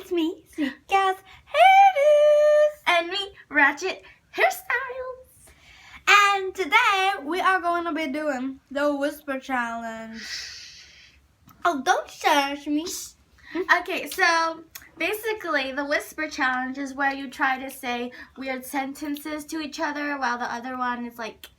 It's me, Sweet Kishahairdos. And me, Ratchet Hairstyles. And today we are going to be doing the Whisper Challenge. Oh, don't shush me. Okay, so basically the Whisper Challenge is where you try to say weird sentences to each other while the other one is like,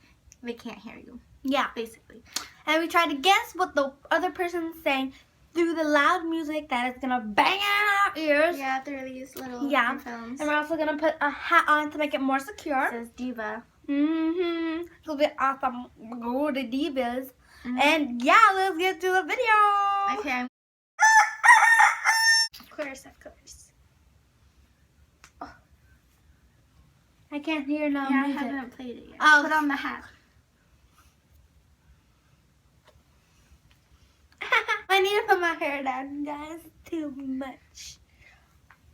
they can't hear you. Yeah. Basically. And we try to guess what the other person's saying through the loud music that is going to bang in our ears. Yeah, through these little And headphones. we're also going to put a hat on to make it more secure. It says Diva. It'll be awesome. Go the divas. And yeah, let's get to the video. Okay. Of course. Oh. I can't hear no Yeah, music. I haven't played it yet. Oh. Put on the hat. I need to put my hair down, guys. Too much.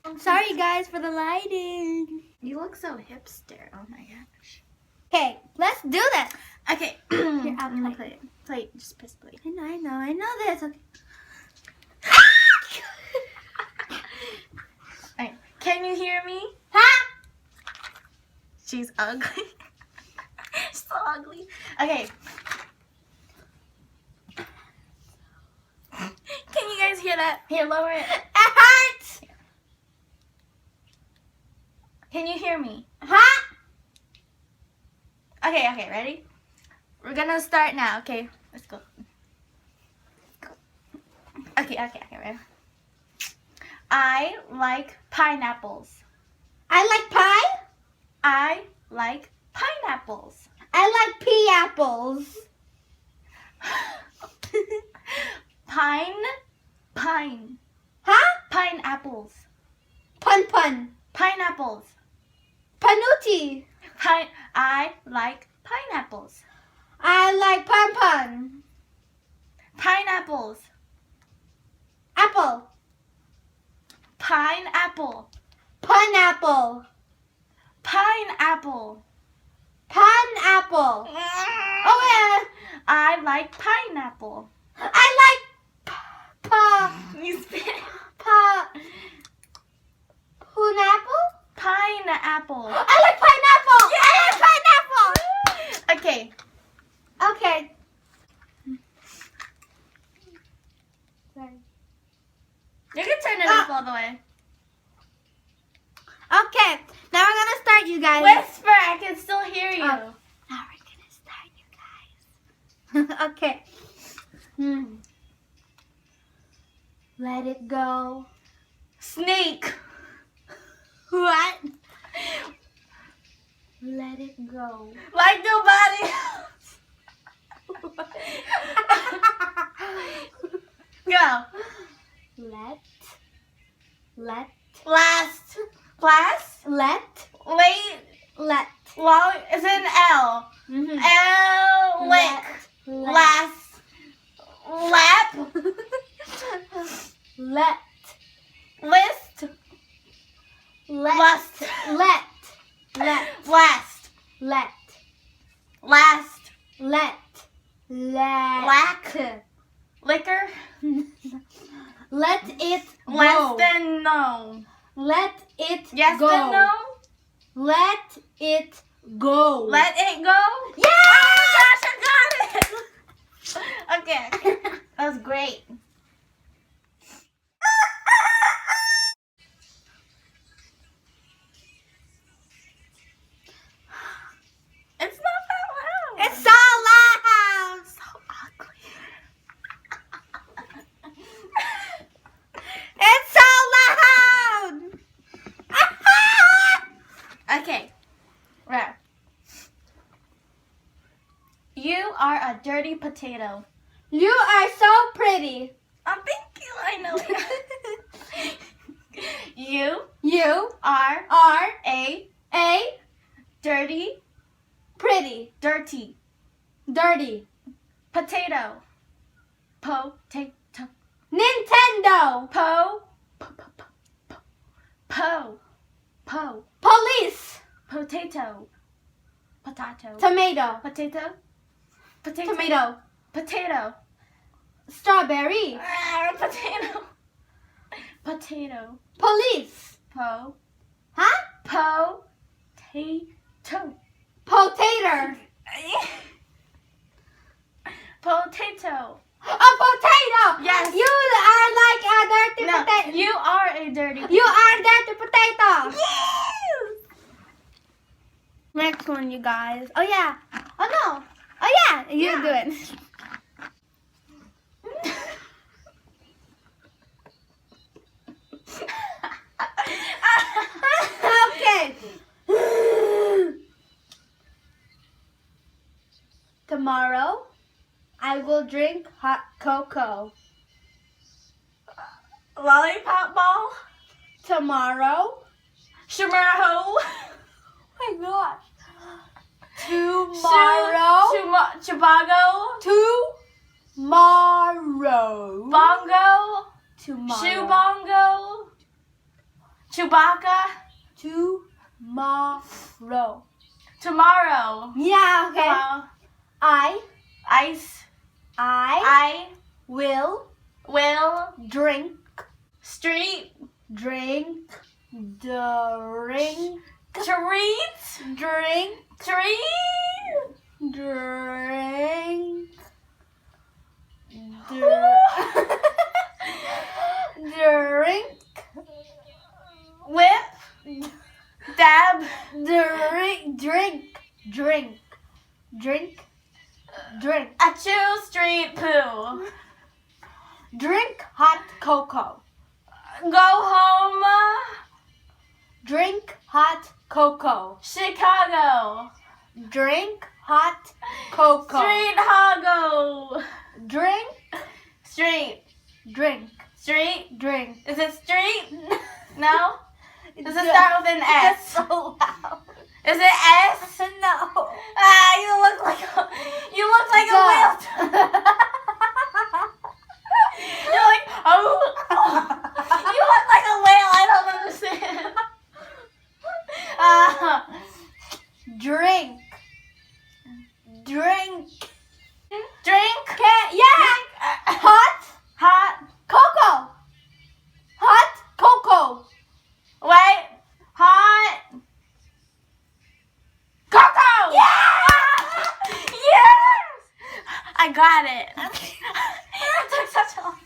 I'm sorry, guys, for the lighting. You look so hipster. Oh my gosh. Okay, let's do this. Okay. Here, I'll I'm gonna play. play it. Play it. Just press play. I know this. Okay. Alright. Can you hear me? Huh? She's ugly. So ugly. Okay. Can you guys hear that? Here, lower it. It hurts. Can you hear me? Huh? Okay, ready? We're gonna start now, okay? Let's go. Okay, ready? I like pineapples. I like pie. I like pineapples. I like pea apples. Pine. Huh? Pineapples. Pun. Pineapples. Panucci. I like pineapples. I like pun. Pineapples. Apple. Pineapple. Pineapple. Pineapple. Pineapple. Oh yeah. I like pineapple. I like You spit. Pineapple. Pineapple. I like pineapple. Yeah. I like pineapple. Okay. Okay. Sorry. You can turn it up all the way. Okay. Now we're gonna start, you guys. Whisper, I can still hear you. Oh. Now we're gonna start, you guys. Okay. Let it go. Snake. What? Let it go. Like nobody else. Go. Let. Last. Class. Let. Late. Long is an L. Mm-hmm. L. Lick. Last. Lap. Let. List. Lust. Let. Last. Let. Last. Lack. Liquor. Let it go. Less than no. Let it Yes go. than no. Let it go. Let it go. Yeah! Oh my gosh, I got it. Okay. That was great. It's not that loud. It's so loud. so ugly. It's so loud. Okay. Right. You are a dirty potato. You are so pretty. Oh, thank you. I know. You are a dirty pretty dirty potato. Potato. Nintendo. Police. Potato. Tomato. Tomato. Potato. Strawberry. Potato. Potato. Police. Po. Huh? Potato. Potato. Potato. A potato. Yes. You are like a dirty No, potato. you are a dirty. You are dirty potato. Yes. Next one, you guys. Oh yeah. Oh no. Oh yeah. You do it. Okay. Tomorrow, I will drink hot cocoa. Lollipop ball. Tomorrow. Shimmerho. Oh my gosh. Tomorrow. Chubago. Tomorrow. Bongo. Tomorrow. Shubongo. Chewbacca. Tomorrow. Tomorrow. Yeah, okay. Ice. I will Will. drink Street. treat, Treat. drink, drink, Whip. Dab. Drink. Achoo street poo. Drink hot cocoa. Go home. Drink hot cocoa. Chicago. Drink hot cocoa. Street Hago. Drink, Street. drink, Street. drink. Is it street? No? Does it start with an S? So loud. Is it S? No. Ah, you look like a whale. You're like, oh. You look like a whale. I don't understand. Drink. Drink. Yeah. Hot Hot. cocoa. Hot cocoa. Wait. Hot. Cocoa. Yeah. Yes. I got it. It took such a long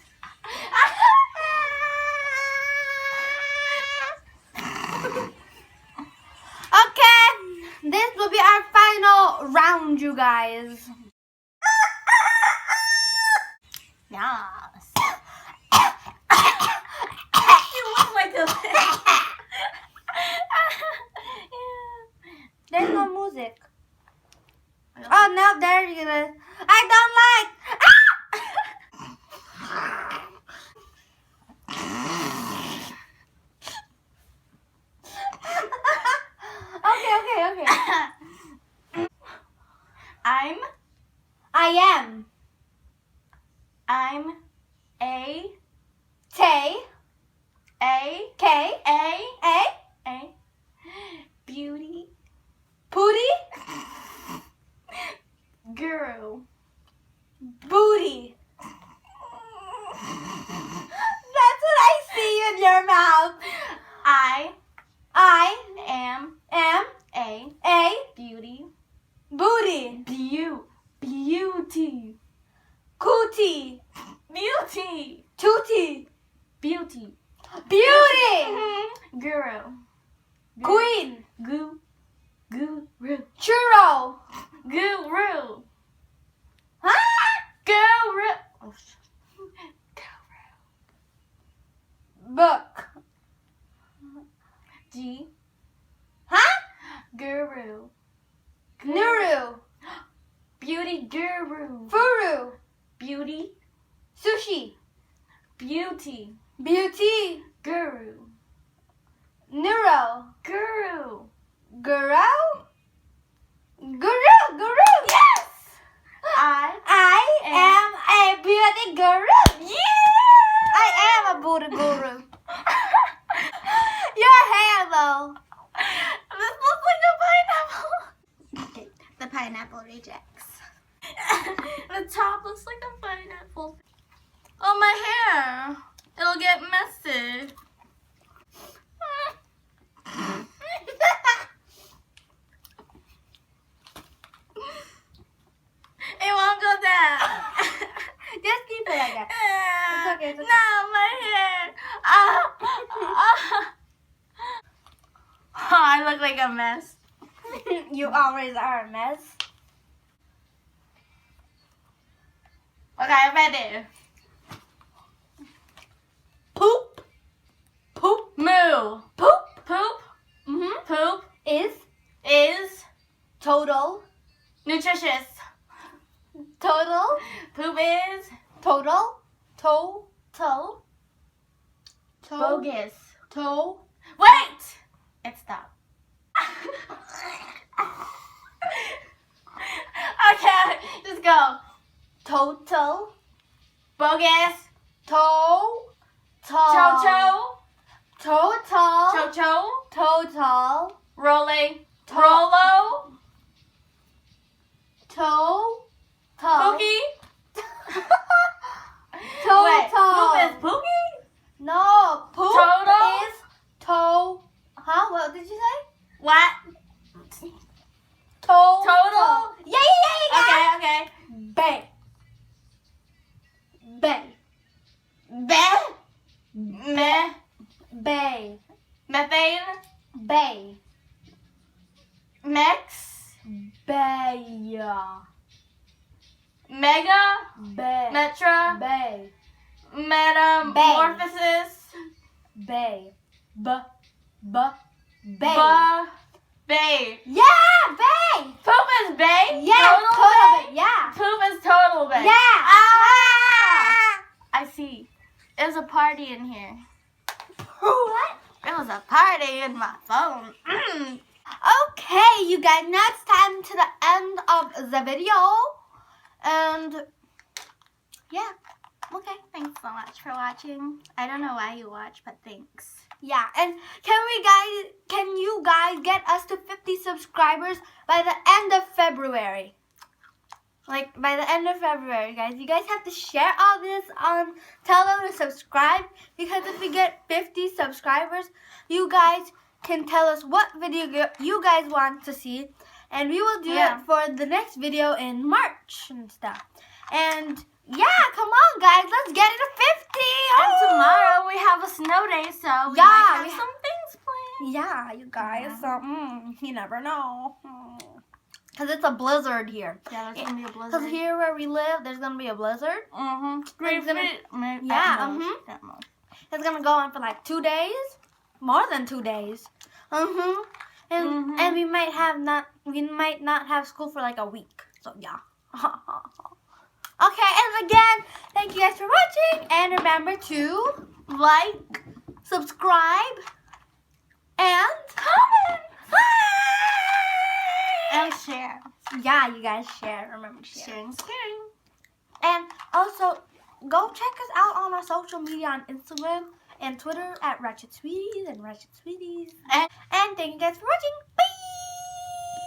Okay, this will be our final round, you guys. Yes. You look like a There's no music. Oh no, there you go. I don't like. Okay. I am a Tay a K a A a beauty Pooty guru. Booty. That's what I see in your mouth. I I am am a a beauty booty. beauty Cootie. beauty Tootie. beauty Beauty. guru Queen. guru Churro. guru Huh? guru Book. G Huh? guru Nuru. beauty guru Furu. beauty Sushi. beauty Beauty. guru Neuro. guru. Guru. Guru. Yes. I am a beauty guru. yeah. I am a beauty guru. Your hair though. This looks like a pineapple. Okay, the pineapple rejects. The top looks like a pineapple. Oh, my hair. It'll get messy. I look like a mess. You always are a mess. Okay, I'm ready. Poop. Poop. Moo. Poop. Poop. Mm-hmm. Poop Is total total. nutritious. Total. Poop is Total. Total. bogus. To. Wait! It stopped. Okay, just go. Total. Bogus. Total. Cho-cho. Total. Cho-cho. Total. Rolling. Rolo. Total. Pookie. Total. Wait, poop is pookie? No, poop Total? is to. Huh? What did you say? What? Total. Yeah. Okay. Bay. Bay. Methane. Bay. Mex. Bay. Mega. Bay. Metra. Bay. Metamorphosis. Bay. Bay. Bay. Yeah, bay. Poop is bay? Yeah, Total total bay? bay. Yeah. Poop is total bay. Yeah. Ah! I see. There's a party in here. What? There was a party in my phone. Okay, you guys, now it's time to the end of the video. And yeah, okay. Thanks so much for watching. I don't know why you watch, but thanks. Yeah, and can you guys get us to 50 subscribers by the end of February? Like by the end of February, guys. You guys have to share all this tell them to subscribe, because if we get 50 subscribers, you guys can tell us what video you guys want to see, and we will do it for the next video in March and stuff. And yeah, come on guys, let's get it to 50. And tomorrow we have a snow day, so we might have some things planned. Yeah, you guys. You never know. Because it's a blizzard here. Yeah, there's going to be a blizzard. Because here where we live, there's going to be a blizzard. Mm-hmm. It's going to go on for like 2 days. More than 2 days. And we might not have school for like a week. So yeah. Okay, and again, thank you guys for watching. And remember to like, subscribe, and comment. And share. Yeah, you guys share. Remember to share. Sharing, sharing. And also, go check us out on our social media on Instagram and Twitter at Ratchet Sweeties and Ratchet Sweeties. And thank you guys for watching. Bye!